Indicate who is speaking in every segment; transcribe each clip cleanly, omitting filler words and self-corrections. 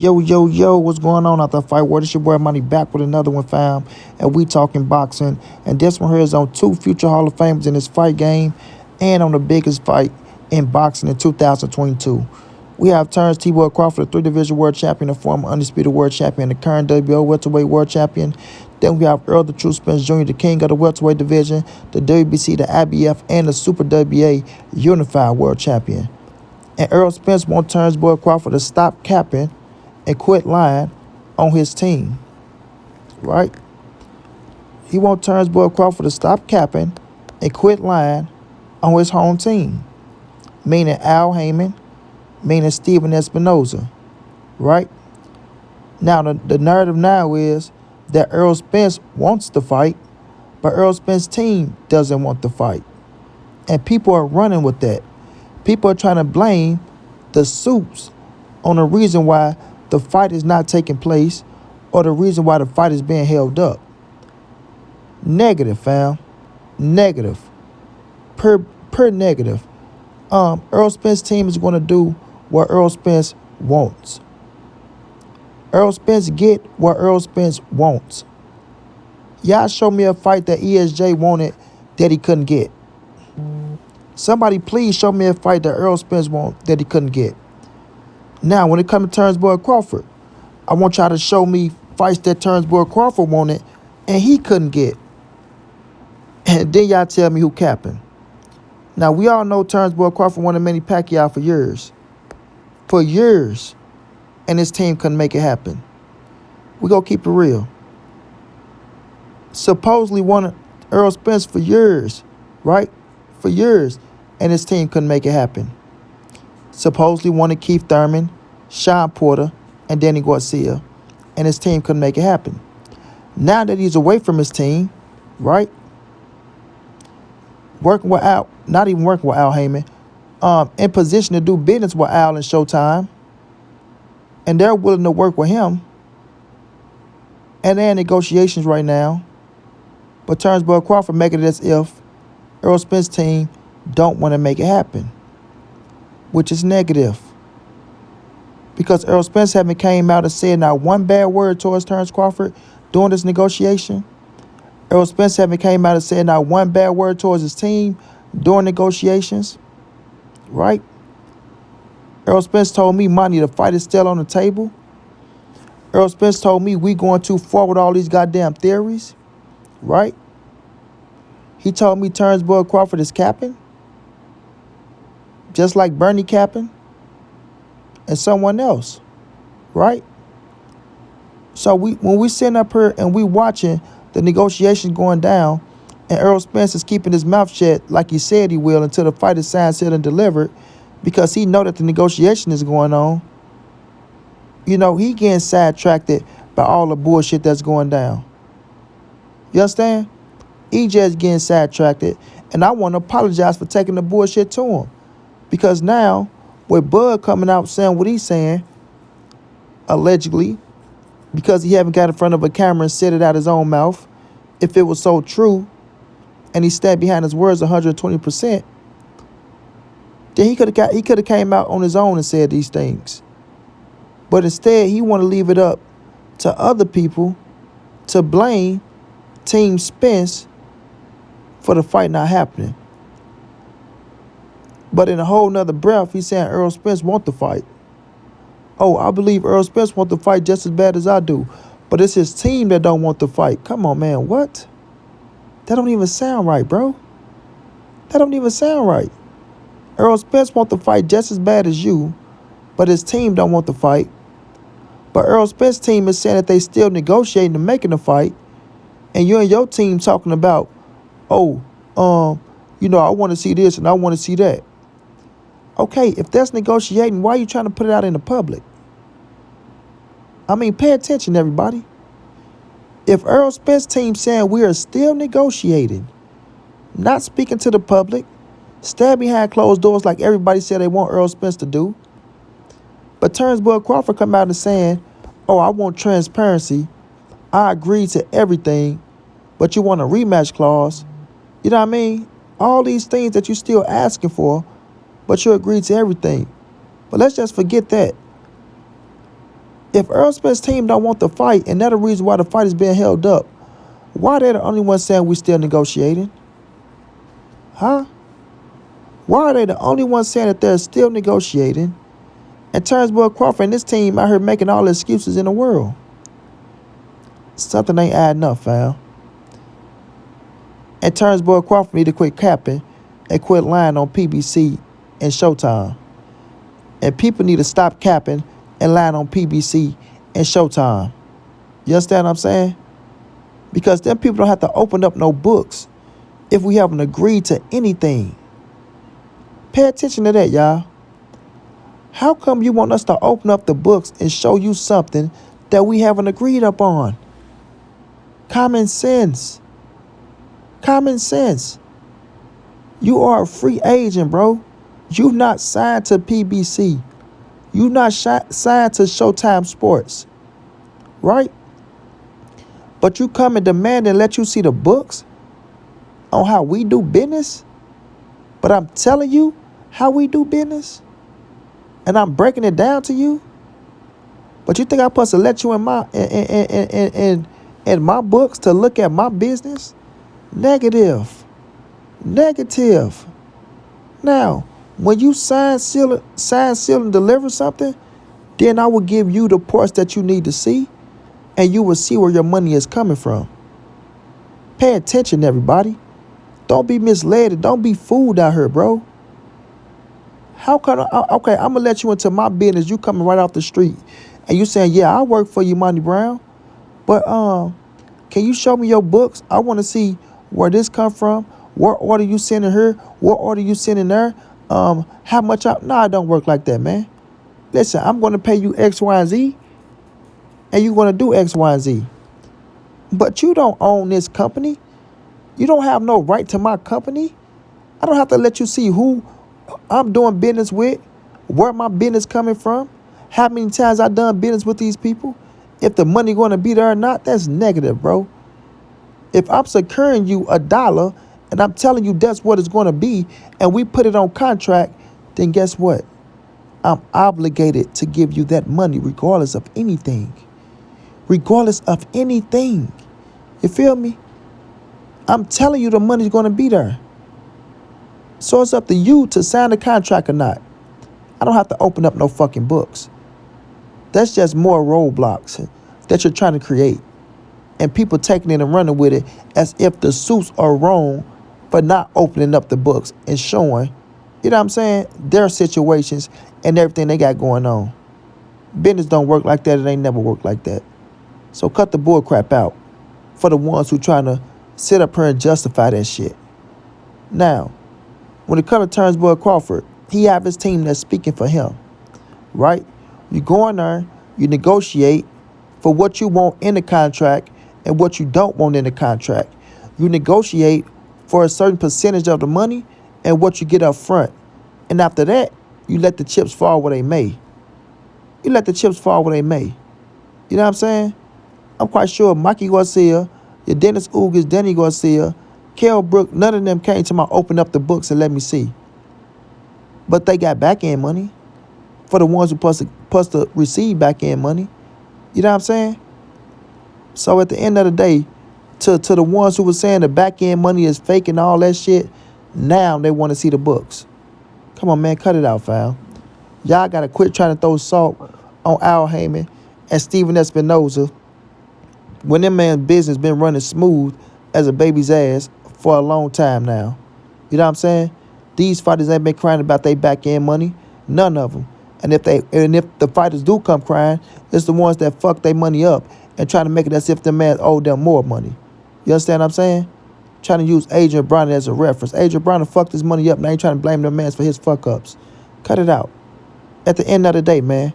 Speaker 1: Yo, yo, yo, what's going on out the fight world? It's your boy Money back with another one, fam. And we talking boxing. And this one here is on two future Hall of Famers in this fight game and on the biggest fight in boxing in 2022. We have Terence T-Boy Crawford, a three-division world champion, a former undisputed world champion, the current WBO welterweight world champion. Then we have Errol, the True Spence Jr., the king of the welterweight division, the WBC, the IBF, and the Super WBA unified world champion. And Errol Spence wants Terence Boy Crawford to stop capping and quit lying on his team, right? He wants Terence Boy Crawford to stop capping and quit lying on his home team, meaning Al Heyman, meaning Steven Espinoza, right? Now, the narrative now is that Errol Spence wants to fight, but Errol Spence's team doesn't want to fight. And people are running with that. People are trying to blame the Supes on the reason why the fight is not taking place or the reason why the fight is being held up. Negative, fam. Negative. Per negative. Errol Spence's team is going to do what Errol Spence wants. Errol Spence get what Errol Spence wants. Y'all show me a fight that ESJ wanted that he couldn't get. Somebody please show me a fight that Errol Spence wanted that he couldn't get. Now, when it comes to Terence Boy Crawford, I want y'all to show me fights that Terence Boy Crawford wanted and he couldn't get. And then y'all tell me who capping. Now, we all know Terence Boy Crawford wanted Manny Pacquiao for years. For years. And his team couldn't make it happen. We gonna keep it real. Supposedly wanted Errol Spence for years, right? For years. And his team couldn't make it happen. Supposedly wanted Keith Thurman, Sean Porter, and Danny Garcia, and his team couldn't make it happen. Now that he's away from his team, right? Working with Al, not even working with Al Heyman, in position to do business with Al and Showtime, and they're willing to work with him, and they're in negotiations right now. But Terence Boy Crawford making it as if Errol Spence's team don't want to make it happen, which is negative. Because Errol Spence haven't came out and said not one bad word towards Terence Crawford during this negotiation. Errol Spence haven't came out and said not one bad word towards his team during negotiations, right? Errol Spence told me, money, the fight is still on the table. Errol Spence told me we going too far with all these goddamn theories, right? He told me Terence Boy Crawford is capping, just like Bernie capping and someone else, right? So when we sitting up here and we watching the negotiations going down and Errol Spence is keeping his mouth shut like he said he will until the fight is signed, sealed, and delivered because he know that the negotiation is going on, you know, he getting sidetracked by all the bullshit that's going down. You understand? He just getting sidetracked, and I want to apologize for taking the bullshit to him. Because now, with Bud coming out saying what he's saying, allegedly, because he haven't got in front of a camera and said it out his own mouth, if it was so true, and he stand behind his words 120%, then he could have came out on his own and said these things. But instead, he want to leave it up to other people to blame Team Spence for the fight not happening. But in a whole nother breath, he's saying Errol Spence want the fight. Oh, I believe Errol Spence want the fight just as bad as I do. But it's his team that don't want the fight. Come on, man, what? That don't even sound right, bro. That don't even sound right. Errol Spence want the fight just as bad as you, but his team don't want the fight. But Errol Spence's team is saying that they still negotiating and making the fight, and you and your team talking about, oh, you know, I want to see this and I want to see that. Okay, if that's negotiating, why are you trying to put it out in the public? I mean, pay attention, everybody. If Errol Spence's team saying we are still negotiating, not speaking to the public, stand behind closed doors like everybody said they want Errol Spence to do, but Terence Boy Crawford come out and saying, oh, I want transparency, I agree to everything, but you want a rematch clause, you know what I mean? All these things that you still asking for, but you agree to everything. But let's just forget that. If Errol Spence's team don't want the fight, and that's the reason why the fight is being held up, why are they the only ones saying we still negotiating? Huh? Why are they the only ones saying that they're still negotiating? And Terence Crawford and this team out here making all the excuses in the world. Something ain't adding up, fam. And Terence Crawford need to quit capping and quit lying on PBC and Showtime. And people need to stop capping and lying on PBC and Showtime. You understand what I'm saying? Because then people don't have to open up no books if we haven't agreed to anything. Pay attention to that, y'all. How come you want us to open up the books and show you something that we haven't agreed upon? Common sense. Common sense. You are a free agent, bro. You not signed to PBC. You not signed to Showtime Sports. Right? But you come and demand and let you see the books on how we do business? But I'm telling you how we do business? And I'm breaking it down to you? But you think I'm supposed to let you in my books to look at my business? Negative. Negative. Now, when you sign, seal, and deliver something, then I will give you the parts that you need to see, and you will see where your money is coming from. Pay attention, everybody. Don't be misled and don't be fooled out here, bro. How can okay, I'm going to let you into my business. You coming right off the street, and you saying, yeah, I work for you, Montray-Brown, but can you show me your books? I want to see where this come from. What order you sending her? What order you sending there? How much no, it don't work like that, man. Listen, I'm going to pay you X, Y, and Z, and you're going to do X, Y, and Z. But you don't own this company. You don't have no right to my company. I don't have to let you see who I'm doing business with, where my business coming from, how many times I done business with these people. If the money going to be there or not, that's negative, bro. If I'm securing you $1 and I'm telling you that's what it's going to be, and we put it on contract, then guess what? I'm obligated to give you that money regardless of anything. Regardless of anything. You feel me? I'm telling you the money's going to be there. So it's up to you to sign the contract or not. I don't have to open up no fucking books. That's just more roadblocks that you're trying to create. And people taking it and running with it as if the suits are wrong for not opening up the books and showing, you know what I'm saying, their situations and everything they got going on. Business don't work like that. It ain't never worked like that. So cut the bull crap out for the ones who trying to sit up here and justify that shit. Now, when it comes to Terence Crawford, he have his team that's speaking for him, right? You go in there, you negotiate for what you want in the contract and what you don't want in the contract. You negotiate for a certain percentage of the money and what you get up front. And after that, you let the chips fall where they may. You let the chips fall where they may. You know what I'm saying? I'm quite sure Mikey Garcia, your Dennis Ugas, Danny Garcia, Kell Brook, none of them came to my open up the books and let me see. But they got back-end money for the ones who supposed to receive back-end money. You know what I'm saying? So at the end of the day, to the ones who were saying the back-end money is fake and all that shit, now they want to see the books. Come on, man, cut it out, fam. Y'all got to quit trying to throw salt on Al Heyman and Steven Espinoza when them man's business been running smooth as a baby's ass for a long time now. You know what I'm saying? These fighters ain't been crying about their back-end money. None of them. And if the fighters do come crying, it's the ones that fuck their money up and try to make it as if the man owed them more money. You understand what I'm saying? Trying to use Adrian Brown as a reference. Adrian Brown fucked his money up. Now you trying to blame the man for his fuck-ups. Cut it out. At the end of the day, man,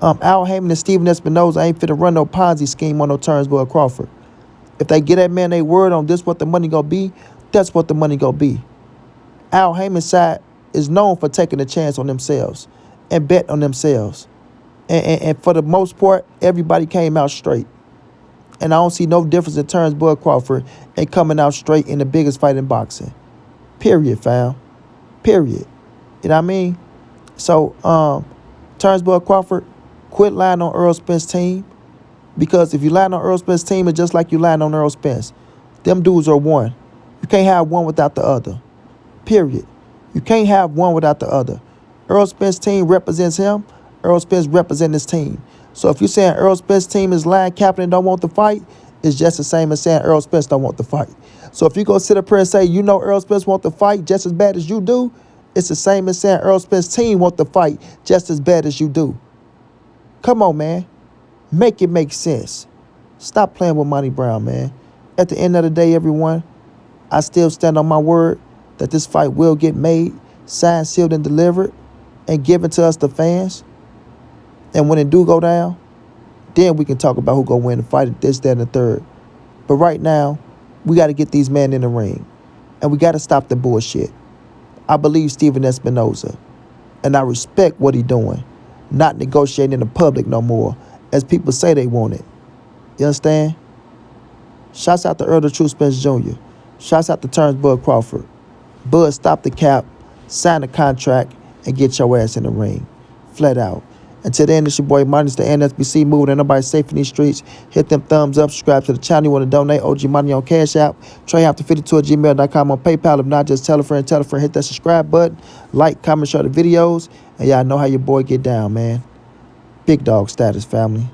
Speaker 1: Al Heyman and Steven Espinoza ain't finna run no Ponzi scheme on no Terence Crawford. If they get that man their word on this what the money gonna be, that's what the money gonna be. Al Heyman's side is known for taking a chance on themselves and bet on themselves. And for the most part, everybody came out straight. And I don't see no difference in Terence Crawford and coming out straight in the biggest fight in boxing. Period, fam. Period. You know what I mean? So, Terence Crawford, Quit lying on Errol Spence's team. Because if you lying on Errol Spence's team, it's just like you lying on Errol Spence. Them dudes are one. You can't have one without the other. Period. You can't have one without the other. Errol Spence's team represents him. Errol Spence represents his team. So if you're saying Errol Spence's team is lying, capping, and don't want the fight, it's just the same as saying Errol Spence don't want the fight. So if you go sit up here and say you know Errol Spence want the fight just as bad as you do, it's the same as saying Errol Spence's team want the fight just as bad as you do. Come on, man. Make it make sense. Stop playing with montray-brown, man. At the end of the day, everyone, I still stand on my word that this fight will get made, signed, sealed, and delivered, and given to us, the fans. And when it do go down, then we can talk about who gonna win the fight, this, that, and the third. But right now, we got to get these men in the ring, and we got to stop the bullshit. I believe Steven Espinoza, and I respect what he doing, not negotiating in the public no more, as people say they want it. You understand? Shouts out to Errol the True Spence Jr. Shouts out to Terence Crawford. Bud, stop the cap, sign the contract, and get your ass in the ring. Flat out. Until then, it's your boy Money. It's the NSBC moving. Ain't nobody safe in these streets. Hit them thumbs up. Subscribe to the channel. You want to donate OG Money on Cash App. Treyhopton52@gmail.com on PayPal. If not, just tell a friend. Hit that subscribe button. Like, comment, share the videos. And y'all know how your boy get down, man. Big dog status, family.